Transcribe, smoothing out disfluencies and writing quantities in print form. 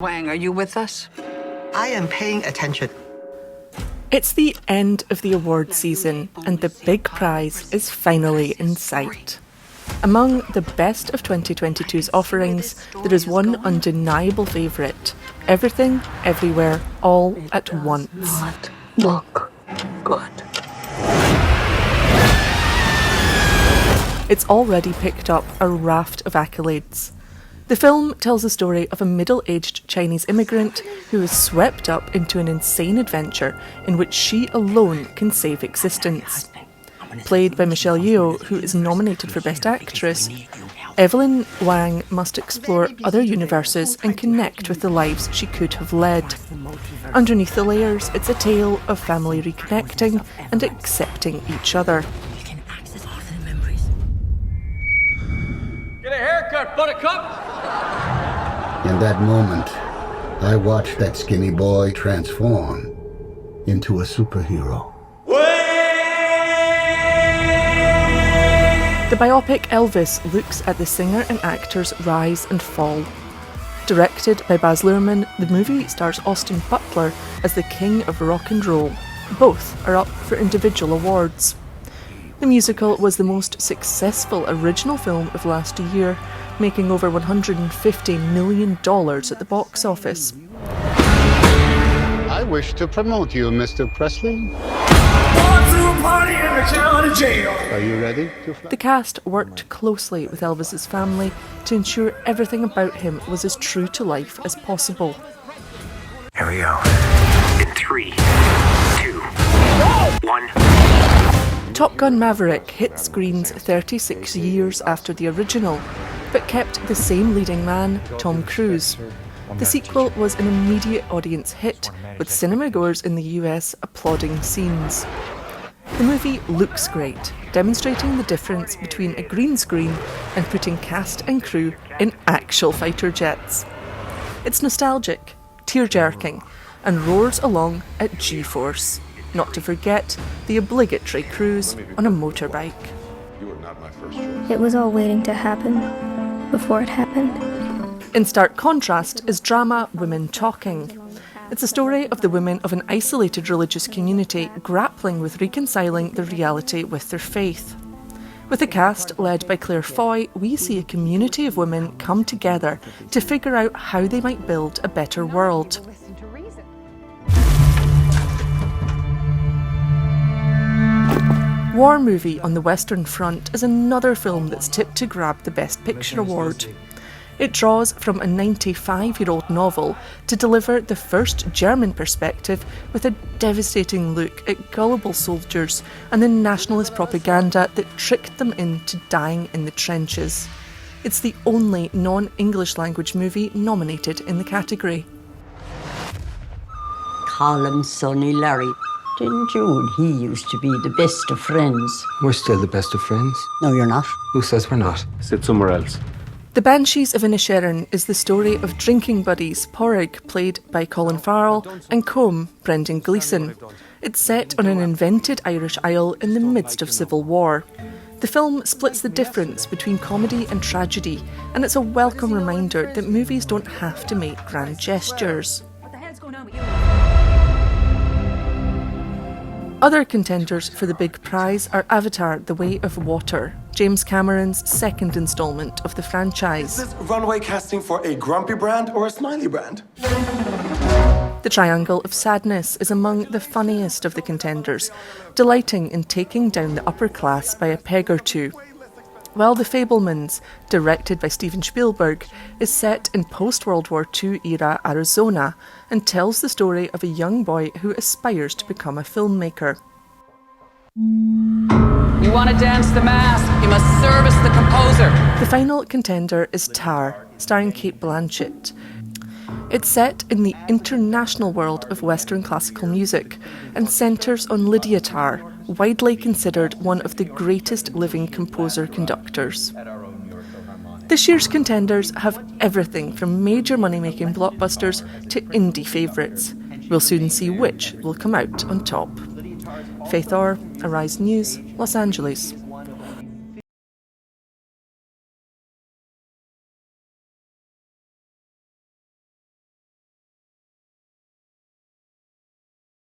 Wang, are you with us? I am paying attention. It's the end of the award season, and the big prize is finally in sight. Among the best of 2022's offerings, there is one undeniable favourite: Everything, Everywhere, All at Once. Not look good. It's already picked up a raft of accolades. The film tells the story of a middle-aged Chinese immigrant who is swept up into an insane adventure in which she alone can save existence. Played by Michelle Yeoh, who is nominated for Best Actress, Evelyn Wang must explore other universes and connect with the lives she could have led. Underneath the layers, it's a tale of family reconnecting and accepting each other. Get a haircut, buttercup! In that moment, I watched that skinny boy transform into a superhero. The biopic Elvis looks at the singer and actor's rise and fall. Directed by Baz Luhrmann, the movie stars Austin Butler as the king of rock and roll. Both are up for individual awards. The musical was the most successful original film of last year, making over $150 million at the box office. I wish to promote you, Mr. Presley. Are you ready to fly? The cast worked closely with Elvis's family to ensure everything about him was as true to life as possible. Here we go. In 3, 2, 1. Top Gun Maverick hit screens 36 years after the original, but kept the same leading man, Tom Cruise. The sequel was an immediate audience hit, with cinemagoers in the US applauding scenes. The movie looks great, demonstrating the difference between a green screen and putting cast and crew in actual fighter jets. It's nostalgic, tear-jerking, and roars along at G-force. Not to forget the obligatory cruise on a motorbike. It was all waiting to happen before it happened. In stark contrast is drama Women Talking. It's a story of the women of an isolated religious community grappling with reconciling their reality with their faith. With a cast led by Claire Foy, we see a community of women come together to figure out how they might build a better world. War Movie on the Western Front is another film that's tipped to grab the Best Picture award. It draws from a 95-year-old novel to deliver the first German perspective with a devastating look at gullible soldiers and the nationalist propaganda that tricked them into dying in the trenches. It's the only non-English language movie nominated in the category. Call him Sonny Larry. Didn't you and he used to be the best of friends? We're still the best of friends. No, you're not. Who says we're not? Sit somewhere else. The Banshees of Inisherin is the story of drinking buddies Porrig, played by Colin Farrell, and Combe, Brendan Gleeson. It's set on an invented Irish isle in the midst of civil war. The film splits the difference between comedy and tragedy, and it's a welcome reminder that movies don't have to make grand gestures. Other contenders for the big prize are Avatar: The Way of Water, James Cameron's second instalment of the franchise. Is this runway casting for a grumpy brand or a smiley brand? The Triangle of Sadness is among the funniest of the contenders, delighting in taking down the upper class by a peg or two. While The Fabelmans, directed by Steven Spielberg, is set in post-World War II era Arizona and tells the story of a young boy who aspires to become a filmmaker. You want to dance the mask, you must service the composer. The final contender is Tar, starring Cate Blanchett. It's set in the international world of Western classical music and centres on Lydia Tarr, widely considered one of the greatest living composer-conductors. This year's contenders have everything from major money-making blockbusters to indie favourites. We'll soon see which will come out on top. Faith Orr, Arise News, Los Angeles.